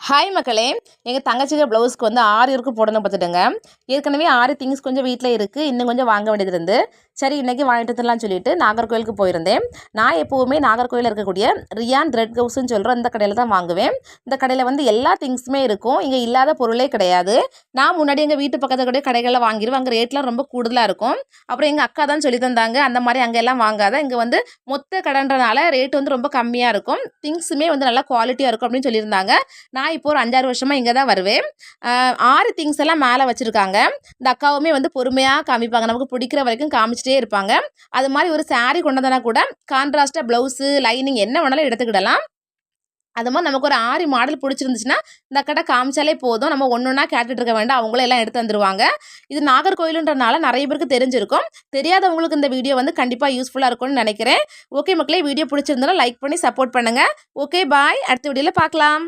Hi மக்களே, எங்கள் தங்கச்சிக்கு ப்ளவுஸ்க்கு வந்து ஆரி ஒர்க்கு போடணும் பார்த்துட்டுங்க. ஏற்கனவே ஆரி திங்ஸ் கொஞ்சம் வீட்டில் இருக்குது. இன்னும் கொஞ்சம் வாங்க வேண்டியது இருந்து சரி இன்றைக்கி வாங்கிட்டு வந்துடலாம்னு சொல்லிட்டு நாகர்கோவிலுக்கு போயிருந்தேன். நான் எப்போவுமே நாகர்கோவிலில் இருக்கக்கூடிய ரியான் த்ரெட் ஹவுஸ்ன்னு சொல்கிற இந்த கடையில் தான் வாங்குவேன். இந்த கடையில் வந்து எல்லா திங்ஸுமே இருக்கும். இங்கே இல்லாத பொருளே கிடையாது. நான் முன்னாடி எங்கள் வீட்டு பக்கத்தில் கூடிய கடைகளில் வாங்கிடுவேன். அங்கே ரேட்லாம் ரொம்ப கூடுதலாக இருக்கும். அப்புறம் எங்கள் அக்கா தான் சொல்லி தந்தாங்க, அந்த மாதிரி அங்கே எல்லாம் வாங்காத, இங்கே வந்து மொத்த கடைன்றனால ரேட் வந்து ரொம்ப கம்மியாக இருக்கும், திங்ஸுமே வந்து நல்லா குவாலிட்டியாக இருக்கும் அப்படின்னு சொல்லியிருந்தாங்க. நான் இப்போ ஒரு 5-6 வருஷமாக இங்கே தான் வருவேன். ஆறு திங்ஸ் எல்லாம் மேலே வச்சுருக்காங்க. இந்த அக்காவுமே வந்து பொறுமையாக காமிப்பாங்க, நமக்கு பிடிக்கிற வரைக்கும் காமிச்சிட்டே இருப்பாங்க. அது மாதிரி ஒரு சாரீ கொண்டு வந்தனா கூட கான்ட்ராஸ்ட்டாக ப்ளவுஸு லைனிங் என்ன வேணாலும் எடுத்துக்கிடலாம். அது மாதிரி நமக்கு ஒரு ஆரி மாடல் பிடிச்சிருந்துச்சுன்னா இந்த கடை காமிச்சாலே போதும், நம்ம ஒன்று ஒன்றா கேட்டுட்டு இருக்க வேண்டாம், அவங்களே எல்லாம் எடுத்து தந்துடுவாங்க. இது நாகர்கோயிலுன்றனால நிறைய பேருக்கு தெரிஞ்சிருக்கும். தெரியாதவங்களுக்கு இந்த வீடியோ வந்து கண்டிப்பாக யூஸ்ஃபுல்லாக இருக்கும்னு நினைக்கிறேன். ஓகே மக்களே, வீடியோ பிடிச்சிருந்தாலும் லைக் பண்ணி சப்போர்ட் பண்ணுங்கள். ஓகே பாய், அடுத்த வீடியோவில் பார்க்கலாம்.